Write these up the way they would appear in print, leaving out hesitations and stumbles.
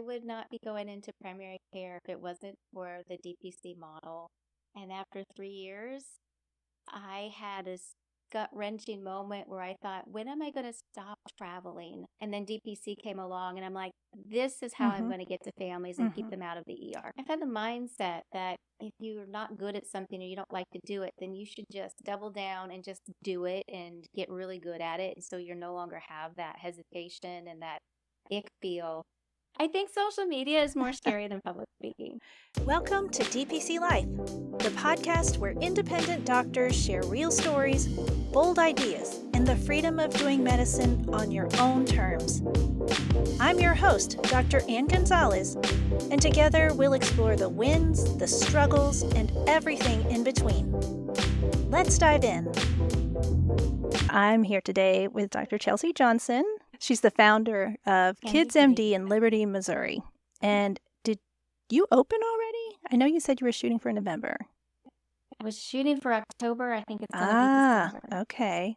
would not be going into primary care if it wasn't for the DPC model. And after 3 years, I had a gut-wrenching moment where I thought, when am I going to stop traveling? And then DPC came along, and I'm like, this is how I'm Mm-hmm. going to get to families and keep Mm-hmm. them out of the ER. I've had the mindset that if you're not good at something or you don't like to do it, then you should just double down and just do it and get really good at it. And so you no longer have that hesitation and that ick feel. I think social media is more scary than public speaking. Welcome to DPC Life, the podcast where independent doctors share real stories, bold ideas, and the freedom of doing medicine on your own terms. I'm your host, Dr. Ann Gonzalez, and together we'll explore the wins, the struggles, and everything in between. Let's dive in. I'm here today with Dr. Chelsea Johnson. She's the founder of Kidz MD in Liberty, Missouri. And did you open already? I know you said you were shooting for November. I was shooting for October. I think it's going to be December. Okay.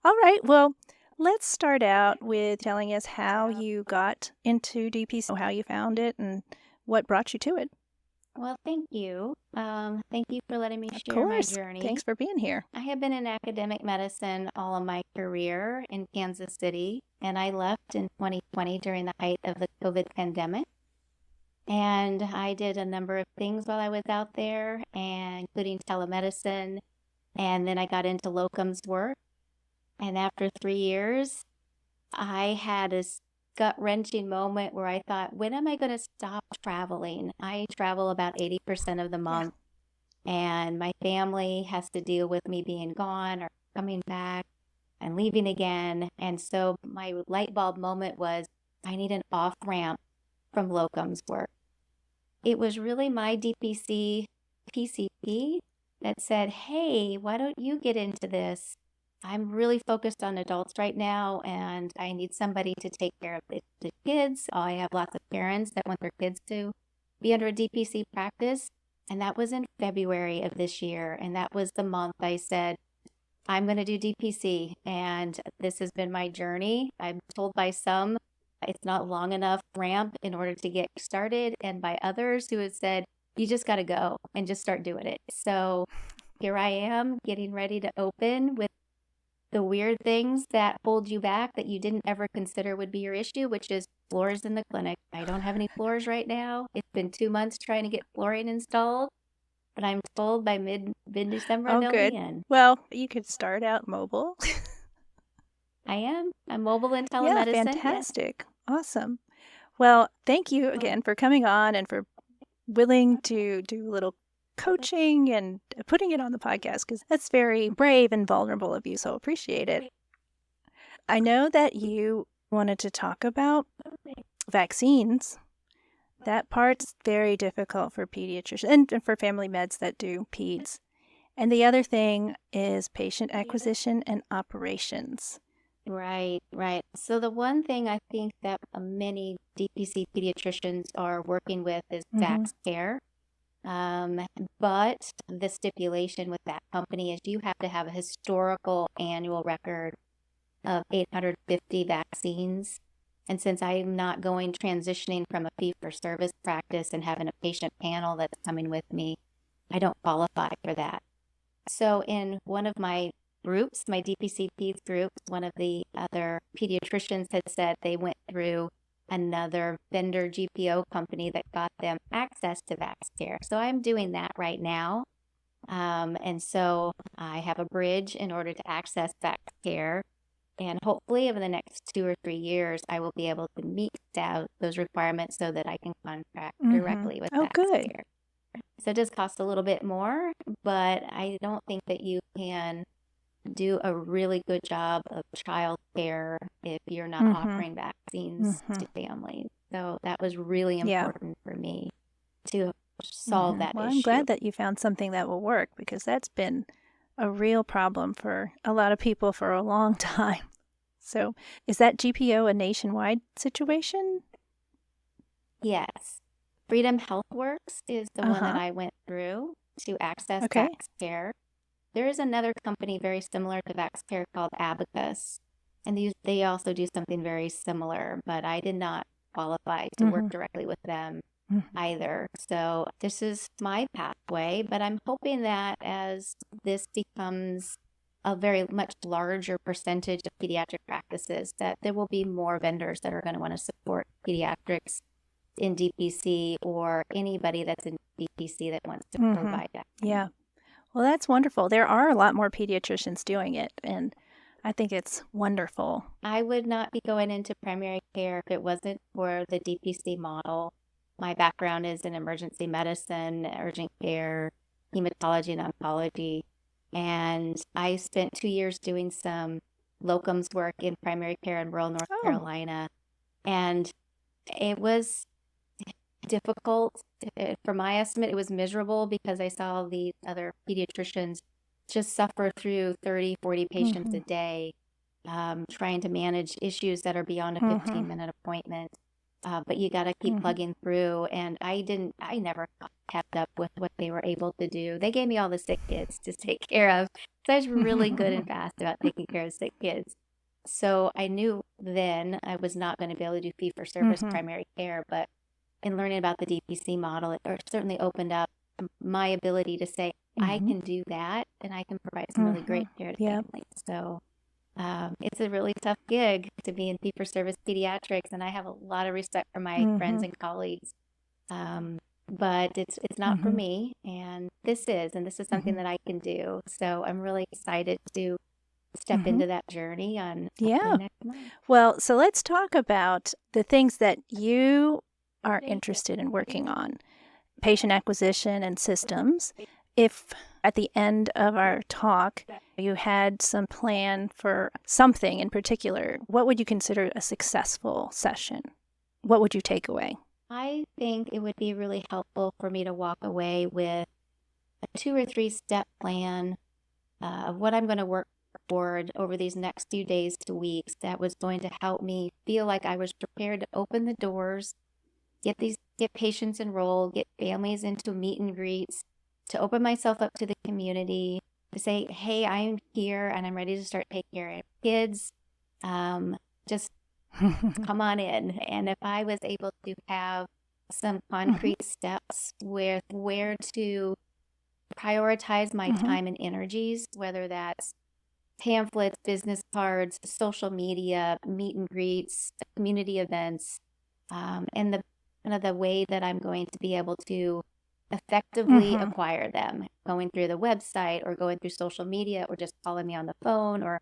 All right. Well, let's start out with telling us how you got into DPC, how you found it, and what brought you to it. Well, thank you. Thank you for letting me Of share my course. journey. Thanks for being here. I have been in academic medicine all of my career in Kansas City, and I left in 2020 during the height of the COVID pandemic. And I did a number of things while I was out there, including telemedicine. And then I got into locums work. And after 3 years, I had a gut-wrenching moment where I thought, when am I going to stop traveling? I travel about 80% of the month, and my family has to deal with me being gone or coming back and leaving again. And so my light bulb moment was, I need an off-ramp from locums work. It was really my DPC PCP that said, hey, why don't you get into this? I'm really focused on adults right now, and I need somebody to take care of the kids. I have lots of parents that want their kids to be under a DPC practice. And that was in February of this year. And that was the month I said, I'm going to do DPC. And this has been my journey. I'm told by some it's not long enough ramp in order to get started, and by others who have said, you just got to go and just start doing it. So here I am getting ready to open with the weird things that hold you back that you didn't ever consider would be your issue, which is floors in the clinic. I don't have any floors right now. It's been 2 months trying to get flooring installed, but I'm told by mid-December they'll good. be in. Well, you could start out mobile. I am. I'm mobile in Yeah, telemedicine. fantastic. Yes. Awesome. Well, thank you again for coming on and for willing to do a little coaching and putting it on the podcast, because that's very brave and vulnerable of you, so appreciate it. I know that you wanted to talk about vaccines. That part's very difficult for pediatricians and for family meds that do peds. And the other thing is patient acquisition and operations. Right. So the one thing I think that many DPC pediatricians are working with is Vax Care. But the stipulation with that company is you have to have a historical annual record of 850 vaccines. And since I'm not transitioning from a fee-for-service practice and having a patient panel that's coming with me, I don't qualify for that. So in one of my groups, my DPC Peds group, one of the other pediatricians had said they went through another vendor GPO company that got them access to VaxCare. So I'm doing that right now. And so I have a bridge in order to access VaxCare. And hopefully over the next 2 or 3 years, I will be able to meet those requirements so that I can contract directly with VaxCare. Good. So it does cost a little bit more, but I don't think that you can do a really good job of child care if you're not offering vaccines to families. So that was really important for me to solve that issue. I'm glad that you found something that will work, because that's been a real problem for a lot of people for a long time. So is that GPO a nationwide situation? Yes. Freedom HealthWorks is the one that I went through to access VaxCare. There is another company very similar to VaxCare called Abacus, and they also do something very similar, but I did not qualified to work Mm-hmm. directly with them Mm-hmm. either. So this is my pathway, but I'm hoping that as this becomes a very much larger percentage of pediatric practices, that there will be more vendors that are going to want to support pediatrics in DPC or anybody that's in DPC that wants to Mm-hmm. provide that. Yeah. Well, that's wonderful. There are a lot more pediatricians doing it, and I think it's wonderful. I would not be going into primary care if it wasn't for the DPC model. My background is in emergency medicine, urgent care, hematology, and oncology. And I spent 2 years doing some locums work in primary care in rural North Oh. Carolina. And it was difficult. For my estimate, it was miserable because I saw the other pediatricians just suffer through 30, 40 patients a day, trying to manage issues that are beyond a 15-minute appointment. But you got to keep plugging through. And I never kept up with what they were able to do. They gave me all the sick kids to take care of. So I was really good and fast about taking care of sick kids. So I knew then I was not going to be able to do fee-for-service primary care, but in learning about the DPC model, it certainly opened up my ability to say, I can do that and I can provide some really great care to families. So it's a really tough gig to be in fee-for-service pediatrics, and I have a lot of respect for my friends and colleagues. But it's not for me, and this is something that I can do. So I'm really excited to step into that journey on next month. Well, so let's talk about the things that you are interested in working on. Patient acquisition and systems. If at the end of our talk you had some plan for something in particular, what would you consider a successful session? What would you take away? I think it would be really helpful for me to walk away with a 2 or 3 step plan of what I'm going to work toward over these next few days to weeks that was going to help me feel like I was prepared to open the doors, get patients enrolled, get families into meet and greets, to open myself up to the community, to say, hey, I'm here and I'm ready to start taking care of kids. Just come on in. And if I was able to have some concrete steps with where to prioritize my time and energies, whether that's pamphlets, business cards, social media, meet and greets, community events, and the way that I'm going to be able to effectively acquire them, going through the website or going through social media or just calling me on the phone, or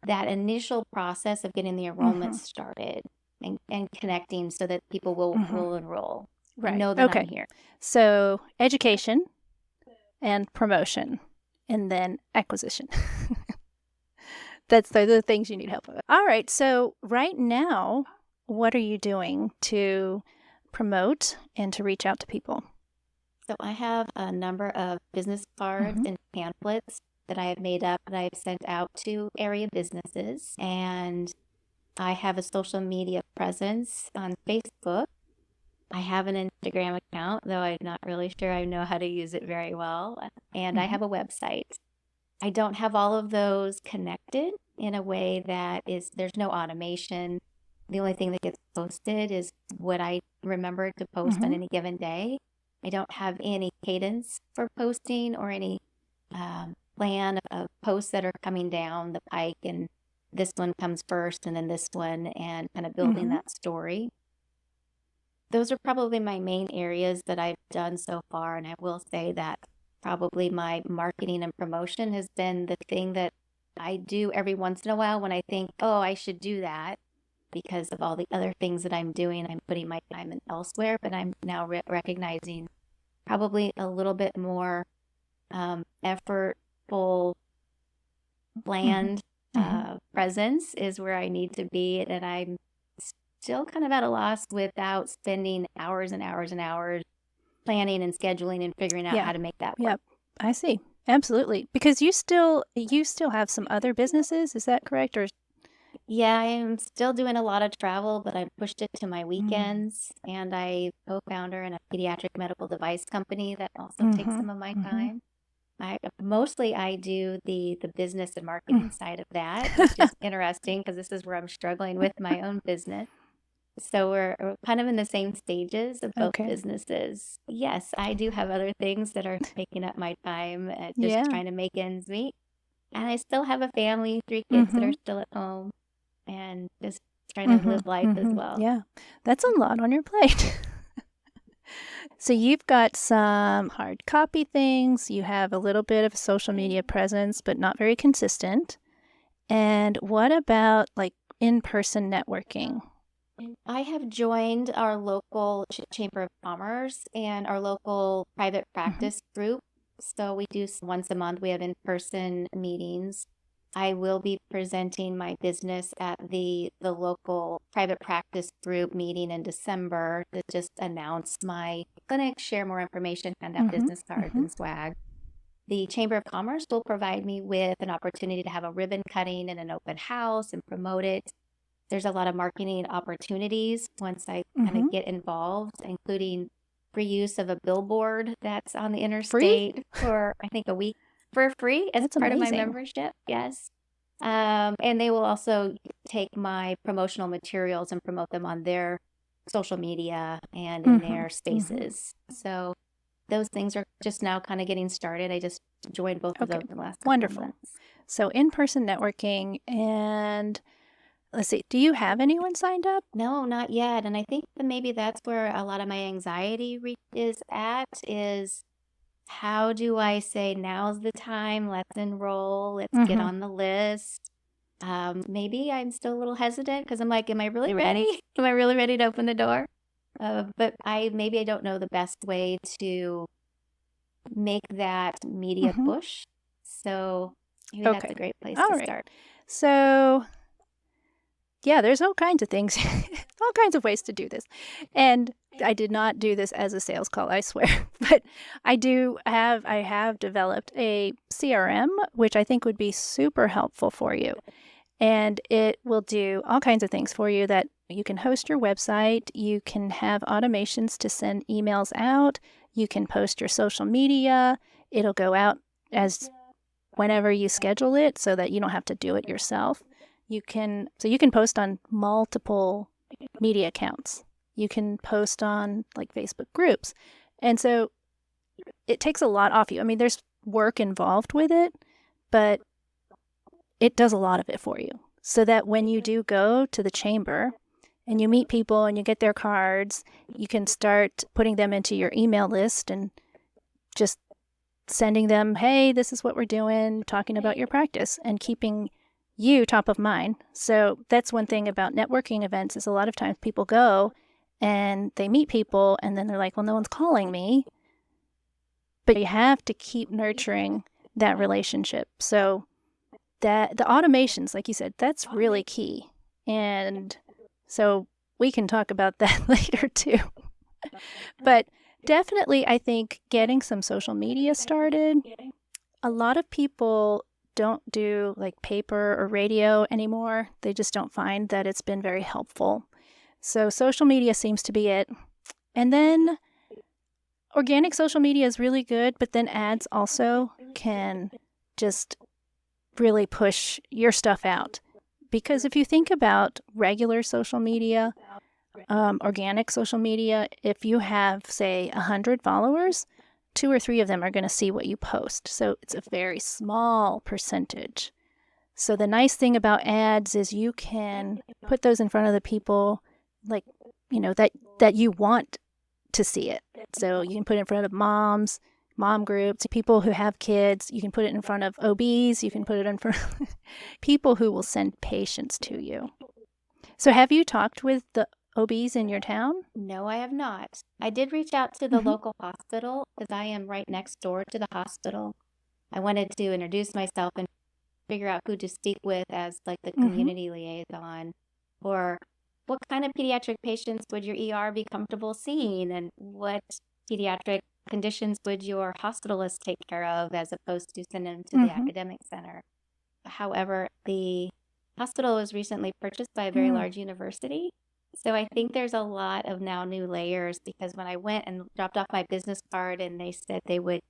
that initial process of getting the enrollment started and connecting so that people will enroll. Right. Know that I'm here. So education and promotion and then acquisition. Those are the things you need help with. All right. So right now, what are you doing to promote and to reach out to people? So I have a number of business cards and pamphlets that I have made up that I've sent out to area businesses. And I have a social media presence on Facebook. I have an Instagram account, though I'm not really sure I know how to use it very well. And I have a website. I don't have all of those connected in a way that there's no automation. The only thing that gets posted is what I remember to post on any given day. I don't have any cadence for posting or any plan of posts that are coming down the pike, and this one comes first and then this one, and kind of building that story. Those are probably my main areas that I've done so far, and I will say that probably my marketing and promotion has been the thing that I do every once in a while when I think, oh, I should do that. Because of all the other things that I'm doing, I'm putting my time in elsewhere, but I'm now recognizing probably a little bit more effortful, planned presence is where I need to be, and I'm still kind of at a loss without spending hours and hours and hours planning and scheduling and figuring out how to make that work. Yep, I see. Absolutely. Because you still have some other businesses, is that correct? Or yeah, I am still doing a lot of travel, but I pushed it to my weekends, and I co-founder in a pediatric medical device company that also takes some of my time. I do the business and marketing side of that, which is interesting because this is where I'm struggling with my own business. So we're kind of in the same stages of both Okay. businesses. Yes, I do have other things that are taking up my time, just Yeah. trying to make ends meet. And I still have a family, 3 kids that are Mm-hmm. still at home, and just trying to live life as well. Yeah. That's a lot on your plate. So you've got some hard copy things, you have a little bit of social media presence, but not very consistent. And what about like in-person networking? I have joined our local Chamber of Commerce and our local private Mm-hmm. practice group. So we do once a month, we have in-person meetings. I will be presenting my business at the local private practice group meeting in December to just announce my clinic, share more information, hand out Mm-hmm. business cards Mm-hmm. and swag. The Chamber of Commerce will provide me with an opportunity to have a ribbon cutting and an open house and promote it. There's a lot of marketing opportunities once I kind Mm-hmm. of get involved, including free use of a billboard that's on the Free? interstate for, I think, a week for free as That's part of my amazing. membership. Yes. And they will also take my promotional materials and promote them on their social media and in Mm-hmm. their Mm-hmm. spaces. So those things are just now kind of getting started. I just joined both of Okay. those in the last couple of Wonderful. months. So in-person networking, and let's see, do you have anyone signed up? No, not yet. And I think that maybe that's where a lot of my anxiety is at is how do I say now's the time, let's enroll, let's get Mm-hmm. on the list. Maybe I'm still a little hesitant because I'm like, am I really ready? Am I really ready to open the door? But maybe I don't know the best way to make that media Mm-hmm. push. So maybe that's Okay. a great place All to right. start. So yeah, there's all kinds of things, all kinds of ways to do this. And I did not do this as a sales call, I swear. But I have developed a CRM, which I think would be super helpful for you. And it will do all kinds of things for you that you can host your website, you can have automations to send emails out, you can post your social media. It'll go out as whenever you schedule it so that you don't have to do it yourself. You can post on multiple media accounts. You can post on like Facebook groups. And so it takes a lot off you. I mean, there's work involved with it, but it does a lot of it for you. So that when you do go to the chamber and you meet people and you get their cards, you can start putting them into your email list and just sending them, hey, this is what we're doing, talking about your practice, and keeping you top of mind. So that's one thing about networking events is a lot of times people go and they meet people and then they're like, well, no one's calling me. But you have to keep nurturing that relationship. So that the automations, like you said, that's really key. And so we can talk about that later too. But definitely, I think getting some social media started. A lot of people don't do like paper or radio anymore. They just don't find that it's been very helpful. So social media seems to be it. And then organic social media is really good, but then ads also can just really push your stuff out. Because if you think about regular social media, organic social media, if you have, say, 100 followers, 2 or 3 of them are going to see what you post. So it's a very small percentage. So the nice thing about ads is you can put those in front of the people like, that you want to see it. So you can put it in front of moms, mom groups, people who have kids. You can put it in front of OBs. You can put it in front of people who will send patients to you. So have you talked with the OBs in your town? No, I have not. I did reach out to the local hospital because I am right next door to the hospital. I wanted to introduce myself and figure out who to speak with as like the community liaison, or what kind of pediatric patients would your ER be comfortable seeing, and what pediatric conditions would your hospitalist take care of as opposed to sending them to the academic center. However, the hospital was recently purchased by a very large university. So I think there's a lot of now new layers, because when I went and dropped off my business card and they said they would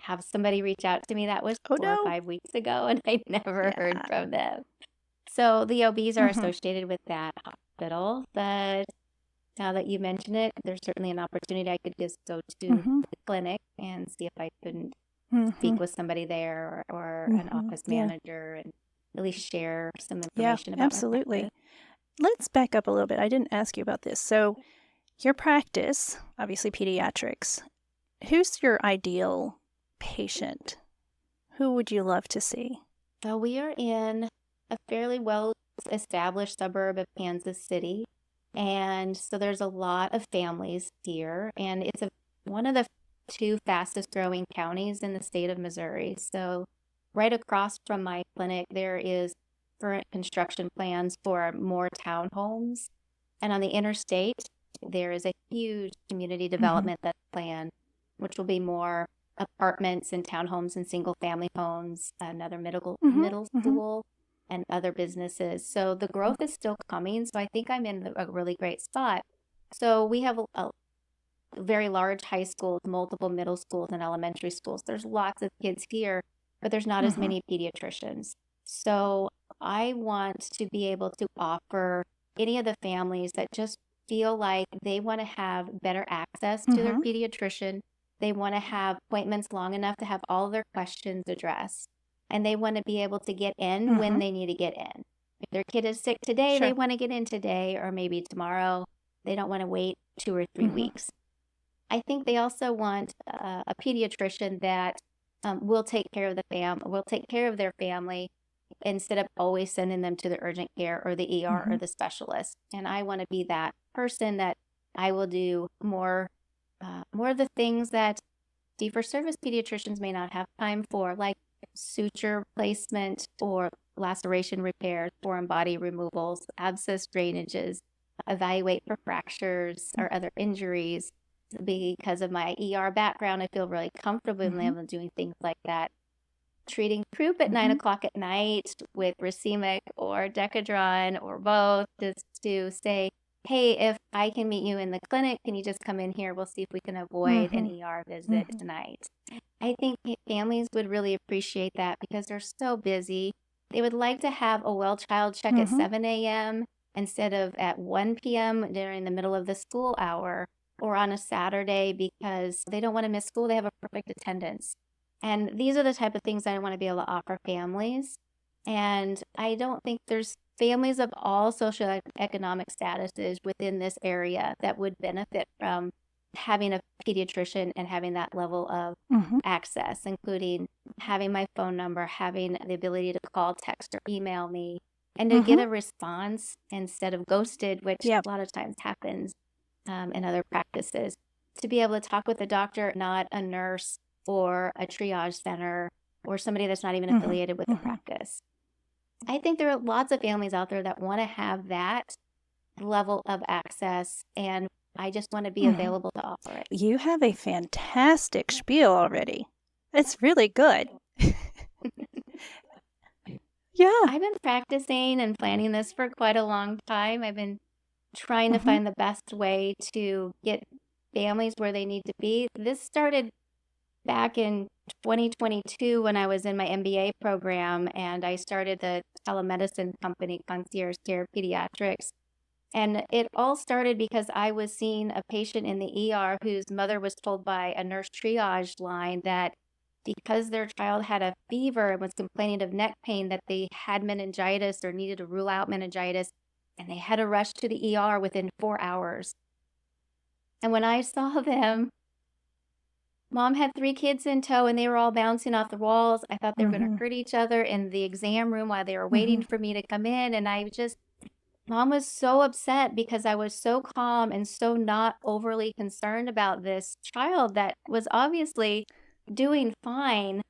have somebody reach out to me, that was Oh, 4 or no. 5 weeks ago, and I never heard Yeah. from them. So the OBs are associated with that hospital, but Now that you mention it, there's certainly an opportunity. I could just go to Mm-hmm. the clinic and see if I couldn't Mm-hmm. speak with somebody there or an Mm-hmm. office Yeah. manager and at least share some Yeah, information about my absolutely. practice. Let's back up a little bit. I didn't ask you about this. So, your practice, obviously pediatrics, who's your ideal patient? Who would you love to see? So we are in a fairly well-established suburb of Kansas City. And so there's a lot of families here, and it's one of the two fastest growing counties in the state of Missouri. So right across from my clinic, there is current construction plans for more townhomes. And on the interstate, there is a huge community development that's planned, which will be more apartments and townhomes and single family homes, another middle school, and other businesses. So the growth is still coming. So I think I'm in a really great spot. So we have a very large high schools, multiple middle schools, and elementary schools. There's lots of kids here, but there's not as many pediatricians. So I want to be able to offer any of the families that just feel like they want to have better access to their pediatrician. They want to have appointments long enough to have all of their questions addressed. And they want to be able to get in when they need to get in. If their kid is sick today, they want to get in today or maybe tomorrow. They don't want to wait 2 or 3 weeks. I think they also want a pediatrician that will take care of their family instead of always sending them to the urgent care or the ER or the specialist. And I want to be that person that I will do more of the things that fee-for-service pediatricians may not have time for, like suture placement or laceration repairs, foreign body removals, abscess drainages, evaluate for fractures or other injuries. Because of my ER background, I feel really comfortable in doing things like that. Treating croup at 9 o'clock at night with racemic or Decadron or both, just to say, hey, if I can meet you in the clinic, can you just come in here? We'll see if we can avoid an ER visit tonight. I think families would really appreciate that because they're so busy. They would like to have a well child check at 7 a.m. instead of at 1 p.m. during the middle of the school hour or on a Saturday because they don't want to miss school. They have a perfect attendance. And these are the type of things I want to be able to offer families. And I don't think there's families of all socioeconomic statuses within this area that would benefit from having a pediatrician and having that level of access, including having my phone number, having the ability to call, text, or email me, and to get a response instead of ghosted, which a lot of times happens in other practices. To be able to talk with a doctor, not a nurse or a triage center or somebody that's not even affiliated with the practice. I think there are lots of families out there that want to have that level of access, and I just want to be available to offer it. You have a fantastic spiel already. It's really good. Yeah. I've been practicing and planning this for quite a long time. I've been trying to find the best way to get families where they need to be. This started back in 2022 when I was in my MBA program, and I started the telemedicine company, Concierge Care Pediatrics. And it all started because I was seeing a patient in the ER whose mother was told by a nurse triage line that because their child had a fever and was complaining of neck pain, that they had meningitis or needed to rule out meningitis, and they had to rush to the ER within 4 hours. And when I saw them, Mom had 3 kids in tow, and they were all bouncing off the walls. I thought they were going to hurt each other in the exam room while they were waiting for me to come in. And Mom was so upset because I was so calm and so not overly concerned about this child that was obviously doing fine.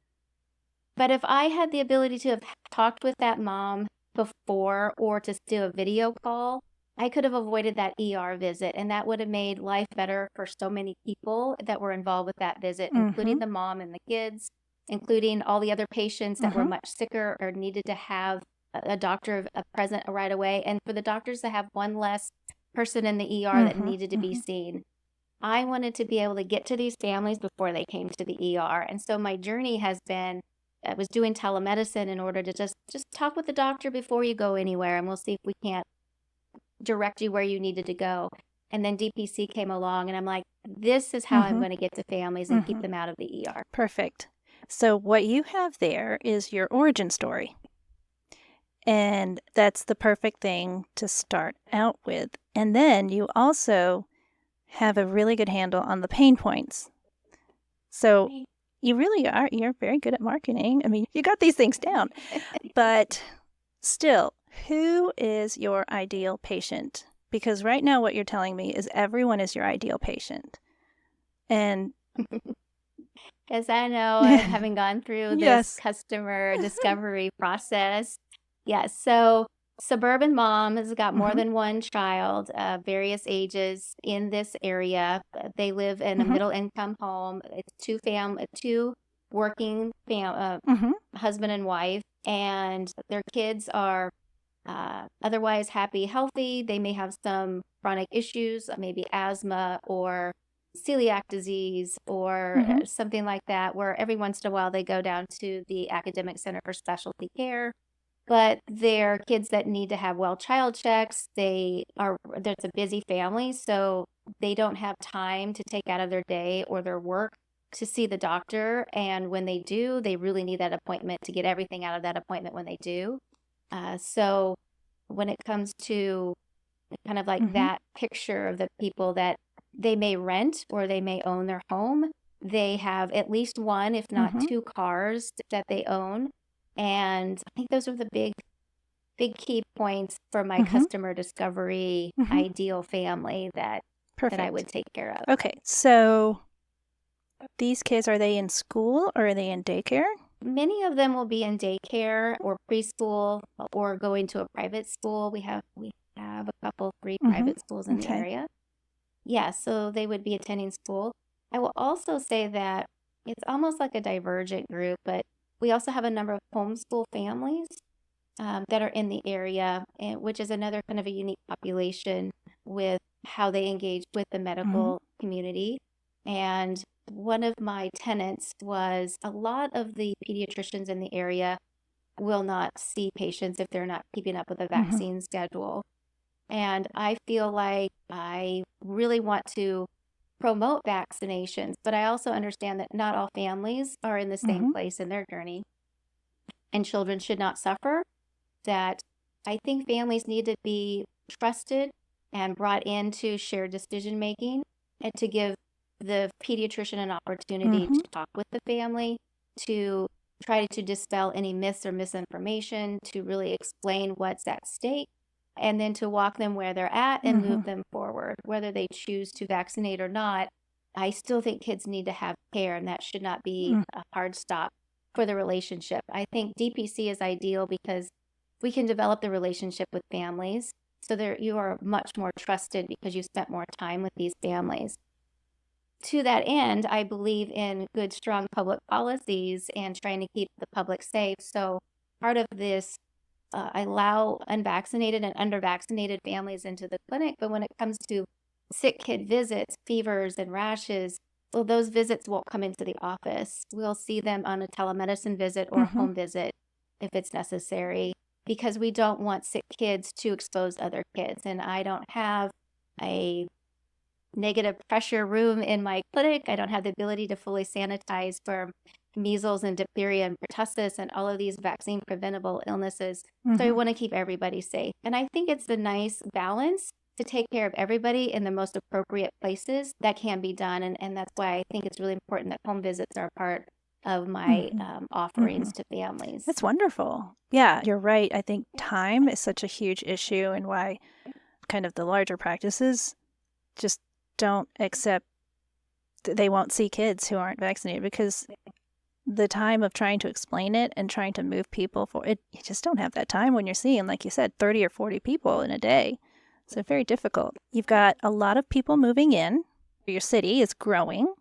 But if I had the ability to have talked with that mom before or to do a video call, I could have avoided that ER visit, and that would have made life better for so many people that were involved with that visit, including the mom and the kids, including all the other patients that were much sicker or needed to have a doctor present right away, and for the doctors to have one less person in the ER that needed to be seen. I wanted to be able to get to these families before they came to the ER, and so my journey has been, I was doing telemedicine in order to just talk with the doctor before you go anywhere, and we'll see if we can't direct you where you needed to go. And then DPC came along, and I'm like, this is how I'm going to get to families and keep them out of the ER. Perfect. So what you have there is your origin story. And that's the perfect thing to start out with. And then you also have a really good handle on the pain points. So you really are, you're very good at marketing. I mean, you got these things down. But still, who is your ideal patient? Because right now what you're telling me is everyone is your ideal patient. And as I know, having gone through this Yes. customer discovery process, yes. So suburban mom has got more than one child, various ages in this area. They live in a middle income home. It's two working husband and wife, and their kids are otherwise happy, healthy. They may have some chronic issues, maybe asthma or celiac disease or something like that, where every once in a while they go down to the academic center for specialty care. But they're kids that need to have well child checks. There's a busy family, so they don't have time to take out of their day or their work to see the doctor. And when they do, they really need that appointment to get everything out of that appointment when they do. So when it comes to kind of like that picture of the people that they may rent or they may own their home, they have at least one, if not two cars that they own. And I think those are the big key points for my customer discovery ideal family that I would take care of. Okay, so these kids, are they in school or are they in daycare? Many of them will be in daycare or preschool or going to a private school. We have a couple, 3 private schools in the area. Yeah, so they would be attending school. I will also say that it's almost like a divergent group, but we also have a number of homeschool families that are in the area, which is another kind of a unique population with how they engage with the medical community. And one of my tenets was a lot of the pediatricians in the area will not see patients if they're not keeping up with a vaccine schedule. And I feel like I really want to promote vaccinations, but I also understand that not all families are in the same place in their journey, and children should not suffer. That I think families need to be trusted and brought into shared decision making, and to give the pediatrician an opportunity to talk with the family, to try to dispel any myths or misinformation, to really explain what's at stake, and then to walk them where they're at and move them forward, whether they choose to vaccinate or not. I still think kids need to have care, and that should not be a hard stop for the relationship. I think DPC is ideal because we can develop the relationship with families so that you are much more trusted because you spent more time with these families. To that end, I believe in good, strong public policies and trying to keep the public safe. So part of this, I allow unvaccinated and undervaccinated families into the clinic. But when it comes to sick kid visits, fevers and rashes, well, those visits won't come into the office. We'll see them on a telemedicine visit or a home visit if it's necessary, because we don't want sick kids to expose other kids. And I don't have a negative pressure room in my clinic. I don't have the ability to fully sanitize for measles and diphtheria and pertussis and all of these vaccine preventable illnesses. So I want to keep everybody safe. And I think it's a nice balance to take care of everybody in the most appropriate places that can be done. And that's why I think it's really important that home visits are part of my offerings to families. That's wonderful. Yeah, you're right. I think time is such a huge issue, and why kind of the larger practices just don't accept, they won't see kids who aren't vaccinated, because the time of trying to explain it and trying to move people for it, you just don't have that time when you're seeing, like you said, 30 or 40 people in a day. So very difficult. You've got a lot of people moving in. Your city is growing.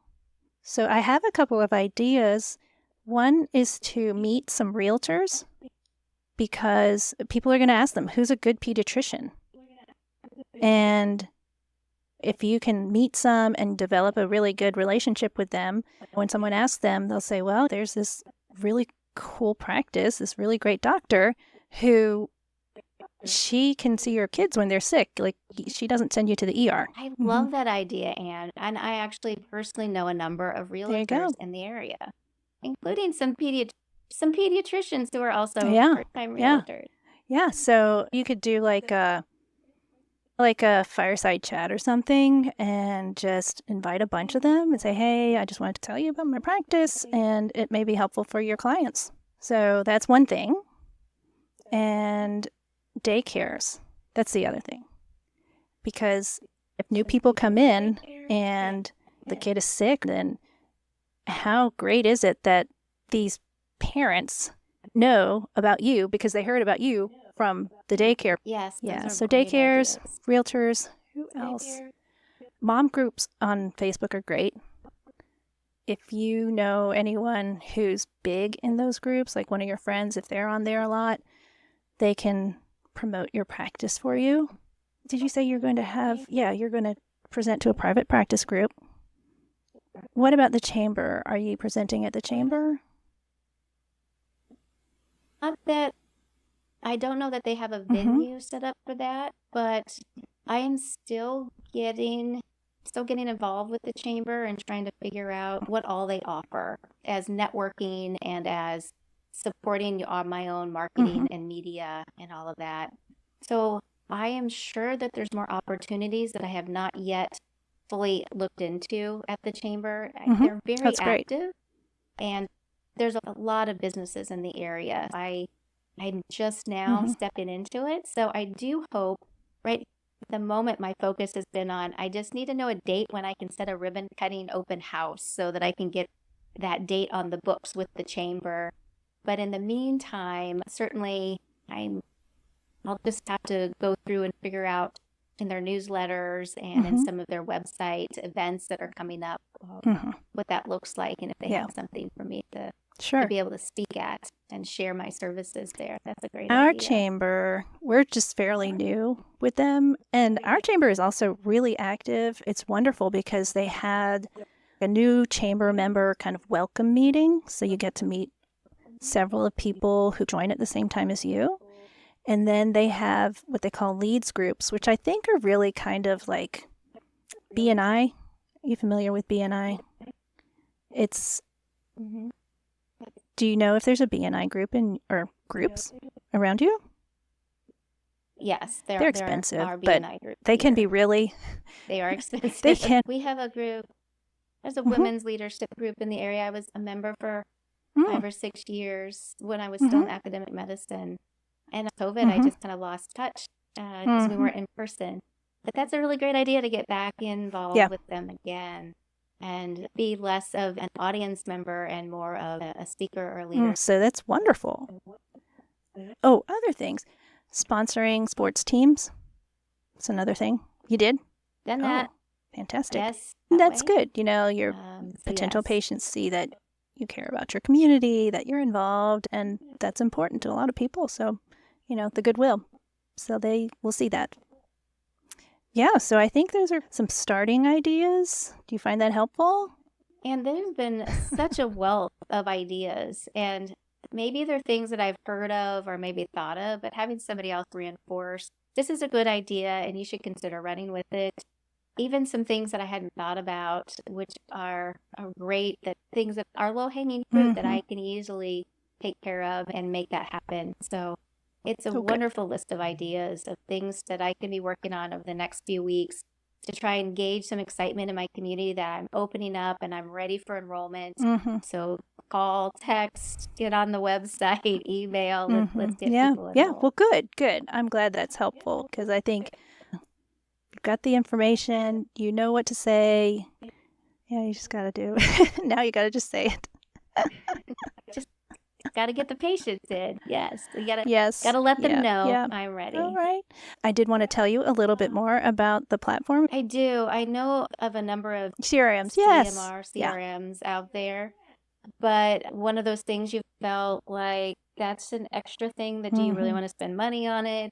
So I have a couple of ideas. One is to meet some realtors, because people are going to ask them, who's a good pediatrician? And if you can meet some and develop a really good relationship with them, when someone asks them, they'll say, well, there's this really cool practice, this really great doctor who she can see your kids when they're sick. Like, she doesn't send you to the ER. I love that idea, Anne. And I actually personally know a number of There you go. realtors in the area, including some pediatricians who are also Yeah. part-time Yeah. realtors. Yeah. So you could do like a fireside chat or something and just invite a bunch of them and say, hey, I just wanted to tell you about my practice and it may be helpful for your clients. So that's one thing. And daycares, that's the other thing. Because if new people come in and the kid is sick, then how great is it that these parents know about you because they heard about you from the daycare? Yes. Yeah, those are so great daycares, ideas. realtors, who else? Mom groups on Facebook are great. If you know anyone who's big in those groups, like one of your friends, if they're on there a lot, they can promote your practice for you. Did you say you're going to have, you're going to present to a private practice group? What about the chamber? Are you presenting at the chamber? Not that I don't know that they have a venue set up for that, but I am still getting involved with the chamber and trying to figure out what all they offer as networking and as supporting on my own marketing and media and all of that. So I am sure that there's more opportunities that I have not yet fully looked into at the chamber. They're very That's great. active, and there's a lot of businesses in the area. I'm just now stepping into it, so I do hope, right at the moment, my focus has been on, I just need to know a date when I can set a ribbon cutting open house so that I can get that date on the books with the chamber. But in the meantime, certainly I'll just have to go through and figure out in their newsletters and in some of their website events that are coming up, what that looks like, and if they have something for me to be able to speak at and share my services there. That's a great Our idea. chamber, we're just fairly new with them, and our chamber is also really active. It's wonderful because they had a new chamber member kind of welcome meeting, so you get to meet several of people who join at the same time as you. And then they have what they call leads groups, which I think are really kind of like BNI. Are you familiar with BNI? It's Do you know if there's a BNI group or groups around you? Yes, they're expensive, are but BNI groups they can here. be really. They are expensive. They can. We have a group. There's a women's leadership group in the area. I was a member for 5 or 6 years when I was still in academic medicine. And COVID, I just kind of lost touch because we weren't in person. But that's a really great idea to get back involved with them again and be less of an audience member and more of a speaker or a leader. So that's wonderful. Oh, other things. Sponsoring sports teams. That's another thing. You did? Done that. Fantastic. Yes. That's good. You know, your potential patients see that you care about your community, that you're involved, and that's important to a lot of people. So, you know, the goodwill. So they will see that. Yeah, so I think those are some starting ideas. Do you find that helpful? And there's been such a wealth of ideas, and maybe they're things that I've heard of or maybe thought of, but having somebody else reinforce, this is a good idea and you should consider running with it. Even some things that I hadn't thought about, which are great, that things that are low-hanging fruit that I can easily take care of and make that happen. So it's a wonderful list of ideas of things that I can be working on over the next few weeks to try and gauge some excitement in my community that I'm opening up and I'm ready for enrollment. So call, text, get on the website, email, let's get people enrolled. Yeah, well, good. I'm glad that's helpful because I think you've got the information, you know what to say. Yeah, you just got to do it. Now you got to just say it. Just got to get the patients in. Yes. You got to let them know I'm ready. All right. I did want to tell you a little bit more about the platform. I do. I know of a number of CRMs. CRMs out there. But one of those things you felt like that's an extra thing that do you really want to spend money on it?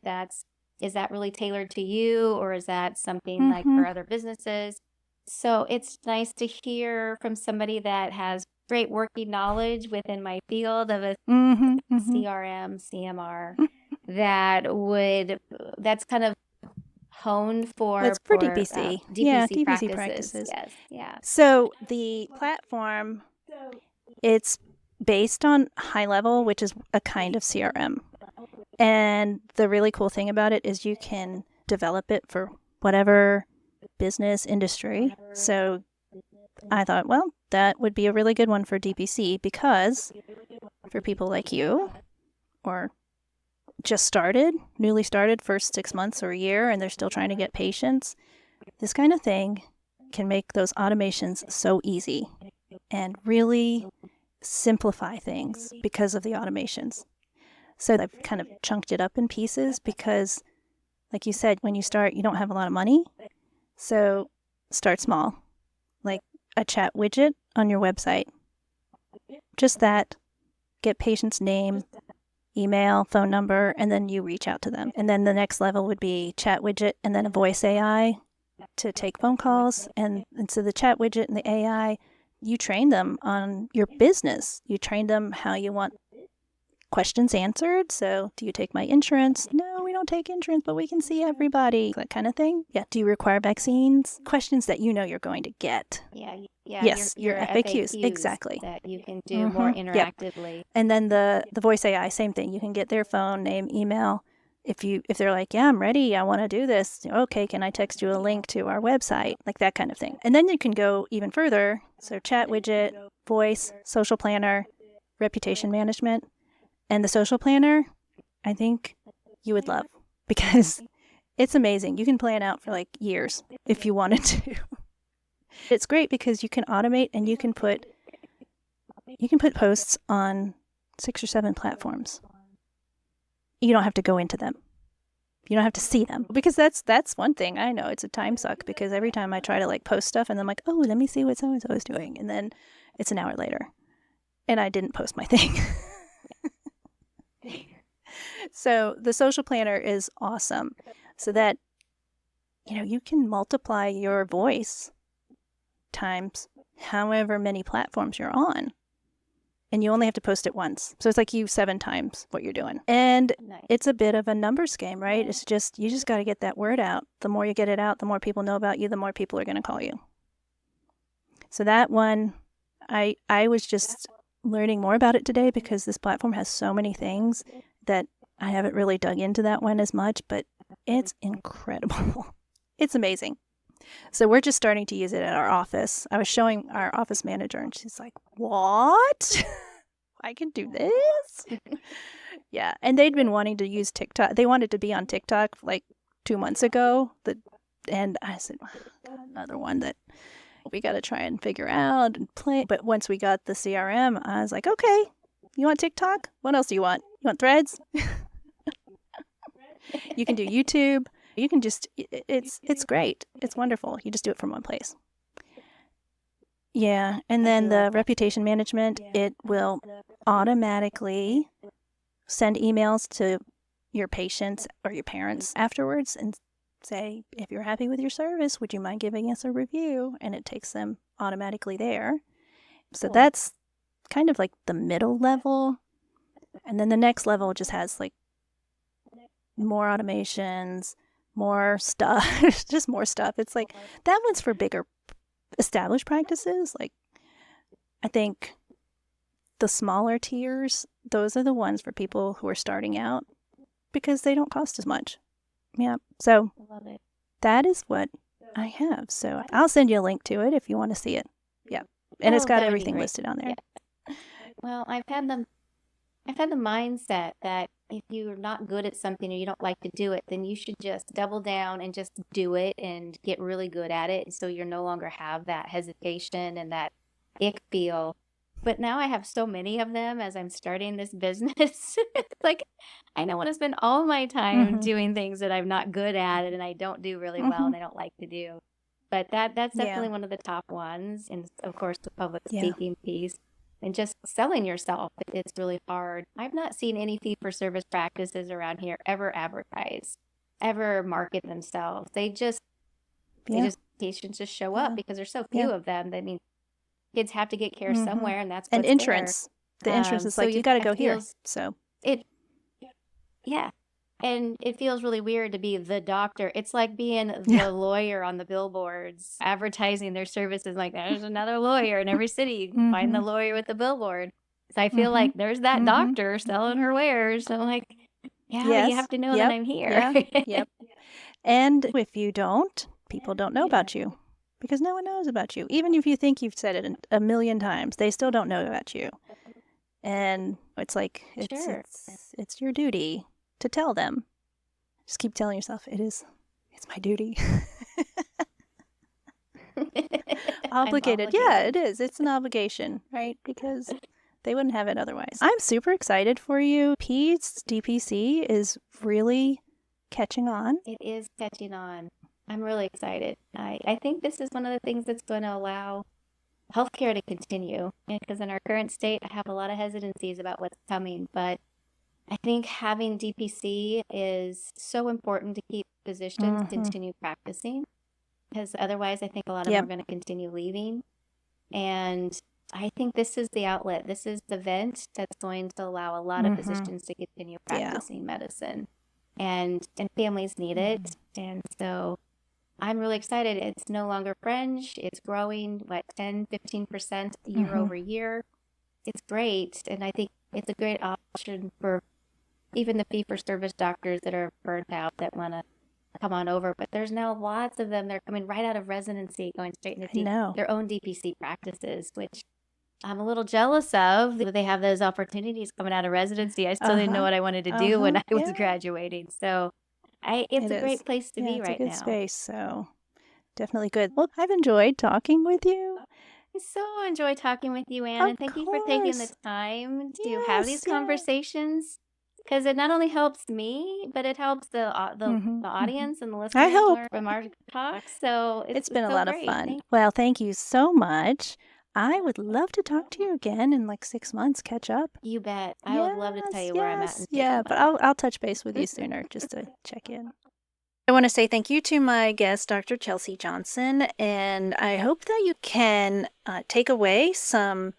Is that really tailored to you, or is that something like for other businesses? So it's nice to hear from somebody that has great working knowledge within my field of a CRM, CMR, that's kind of honed for That's for DPC. Yeah, DPC DPC practices. practices. Yes, yeah. So the platform, it's based on High Level, which is a kind of CRM. And the really cool thing about it is you can develop it for whatever business industry. So I thought, well, that would be a really good one for DPC, because for people like you, or just started, newly started, first 6 months or a year, and they're still trying to get patients, this kind of thing can make those automations so easy and really simplify things because of the automations. So I've kind of chunked it up in pieces because, like you said, when you start, you don't have a lot of money. So start small, like a chat widget on your website. Just that. Get patient's name, email, phone number, and then you reach out to them. And then the next level would be chat widget and then a voice AI to take phone calls. And so the chat widget and the AI, you train them on your business. You train them how you want questions answered. So, do you take my insurance? No, we don't take insurance, but we can see everybody. That kind of thing. Yeah. Do you require vaccines? Questions that you know you're going to get. Yeah. Yes, your FAQs. Exactly. That you can do more interactively. Yep. And then the voice AI, same thing. You can get their phone, name, email. If they're like, yeah, I'm ready, I want to do this. Okay, can I text you a link to our website? Like that kind of thing. And then you can go even further. So chat widget, voice, social planner, reputation management. And the social planner, I think you would love, because it's amazing. You can plan out for like years if you wanted to. It's great because you can automate and you can put posts on 6 or 7 platforms. You don't have to go into them. You don't have to see them, because that's one thing. I know it's a time suck, because every time I try to like post stuff and I'm like, oh, let me see what so-and-so is doing. And then it's an hour later and I didn't post my thing. So the social planner is awesome, so that you can multiply your voice times however many platforms you're on, and you only have to post it once. So it's like 7 times what you're doing. And it's a bit of a numbers game, right? It's just, you just got to get that word out. The more you get it out, the more people know about you, the more people are going to call you. So that one, I was just learning more about it today, because this platform has so many things that I haven't really dug into that one as much, but it's incredible. It's amazing. So we're just starting to use it at our office. I was showing our office manager and she's like, what? I can do this? Yeah. And they'd been wanting to use TikTok. They wanted to be on TikTok like 2 months ago. And I said, got another one that we got to try and figure out and play. But once we got the CRM, I was like, okay, you want TikTok? What else do you want? You want Threads? You can do YouTube. You can just, it's great. It's wonderful. You just do it from one place. Yeah. And then the reputation management, it will automatically send emails to your patients or your parents afterwards and say, if you're happy with your service, would you mind giving us a review? And it takes them automatically there. So that's kind of like the middle level. And then the next level just has like more automations, more stuff, just more stuff. It's like, that one's for bigger established practices. Like, I think the smaller tiers, those are the ones for people who are starting out, because they don't cost as much. Yeah. So that is what I have. So I'll send you a link to it if you want to see it. Yeah. And it's got everything listed on there. Yeah. Well, I've had the mindset that if you're not good at something or you don't like to do it, then you should just double down and just do it and get really good at it. So you no longer have that hesitation and that ick feel. But now I have so many of them as I'm starting this business. It's like, I don't want to spend all my time doing things that I'm not good at and I don't do really well and I don't like to do. But that's definitely one of the top ones. And of course, the public speaking piece. And just selling yourself, it's really hard. I've not seen any fee-for-service practices around here ever advertise, ever market themselves. Patients just show up because there's so few of them. I mean, kids have to get care somewhere, and that's what's insurance. There. The insurance is like, you got to go here. So yeah, And it feels really weird to be the doctor. It's like being Yeah. the lawyer on the billboards, advertising their services like there's another lawyer in every city. You can find the Mm-hmm. lawyer with the billboard. So I feel Mm-hmm. like there's that Mm-hmm. doctor selling her wares. So I'm like, yeah, but you Yes. have to know that Yep. I'm here. Yeah. Yep. And if you don't, people don't know about you because no one knows about you. Even if you think you've said it a million times, they still don't know about you. And it's like Sure. it's your duty to tell them. Just keep telling yourself it's my duty. I'm Obligated. Yeah, it is. It's an obligation, right? Because they wouldn't have it otherwise. I'm super excited for you. Kidz DPC is really catching on. It is catching on. I'm really excited. I think this is one of the things that's going to allow healthcare to continue. Because in our current state, I have a lot of hesitancies about what's coming. But I think having DPC is so important to keep physicians Mhm. continue practicing. Because otherwise, I think a lot of them Yep. are going to continue leaving. And I think this is the outlet. This is the vent that's going to allow a lot of Mhm. physicians to continue Yeah. practicing medicine. And families need it. And so I'm really excited. It's no longer fringe. It's growing, 10-15% year Mhm. over year. It's great. And I think it's a great option for even the fee-for-service doctors that are burnt out that want to come on over. But there's now lots of them. They're coming right out of residency, going straight into I know. their own DPC practices, which I'm a little jealous of. They have those opportunities coming out of residency. I still didn't know Uh-huh. what I wanted to do when I was Yeah. graduating. So it's It a is. great place to Yeah, be it's a right good now. space, so definitely good. Well, I've enjoyed talking with you. I so enjoy talking with you, Anne, Of and thank you for taking the course. time to have these Yes, yeah. conversations because it not only helps me, but it helps the Mhm. audience and the I listeners hope. learn from our talks. So It's been a so lot of great. fun. Well, thank you so much. I would love to talk to you again in like 6 months, catch up. You bet. I would love to tell Yes, you where I'm at in yes. 6 Yeah, but months. I'll touch base with you sooner just to check in. I want to say thank you to my guest, Dr. Chelsea Johnson, and I hope that you can take away some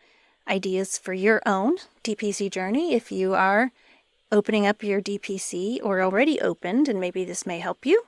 ideas for your own DPC journey if you are opening up your DPC or already opened, and maybe this may help you.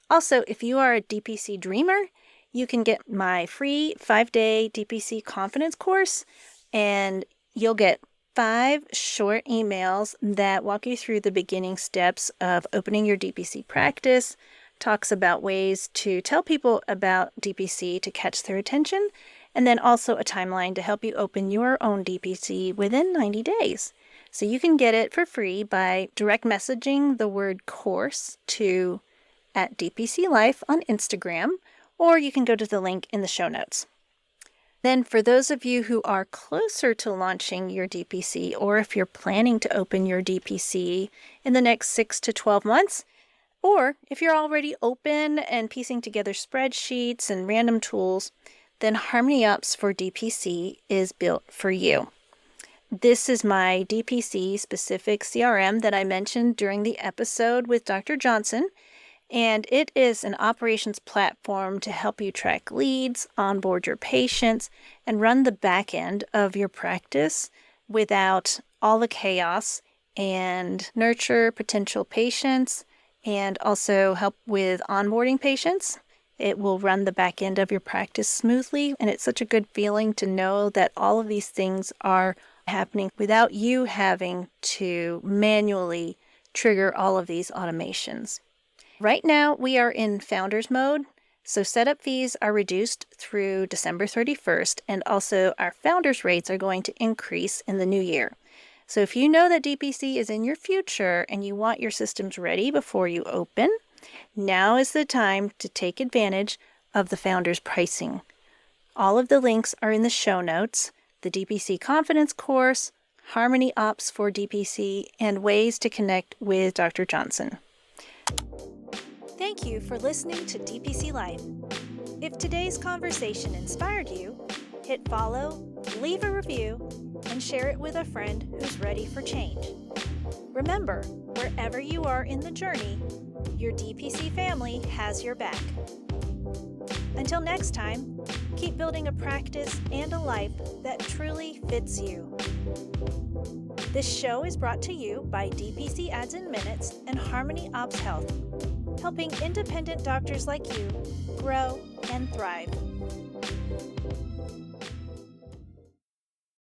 Also, if you are a DPC dreamer, you can get my free 5-day DPC confidence course, and you'll get 5 short emails that walk you through the beginning steps of opening your DPC practice, talks about ways to tell people about DPC to catch their attention, and then also a timeline to help you open your own DPC within 90 days. So you can get it for free by direct messaging the word course to @DPC Life on Instagram, or you can go to the link in the show notes. Then for those of you who are closer to launching your DPC, or if you're planning to open your DPC in the next 6 to 12 months, or if you're already open and piecing together spreadsheets and random tools, then Harmony Ops for DPC is built for you. This is my DPC specific CRM that I mentioned during the episode with Dr. Johnson, and it is an operations platform to help you track leads, onboard your patients, and run the back end of your practice without all the chaos, and nurture potential patients and also help with onboarding patients. It will run the back end of your practice smoothly, and it's such a good feeling to know that all of these things are happening without you having to manually trigger all of these automations. Right now, we are in founders mode, so setup fees are reduced through December 31st, and also our founders rates are going to increase in the new year. So if you know that DPC is in your future and you want your systems ready before you open, now is the time to take advantage of the founders pricing. All of the links are in the show notes: the DPC Confidence course, Harmony Ops for DPC, and ways to connect with Dr. Johnson. Thank you for listening to DPC Life. If today's conversation inspired you, hit follow, leave a review, and share it with a friend who's ready for change. Remember, wherever you are in the journey, your DPC family has your back. Until next time, keep building a practice and a life that truly fits you. This show is brought to you by DPC Ads in Minutes and Harmony Ops Health, helping independent doctors like you grow and thrive.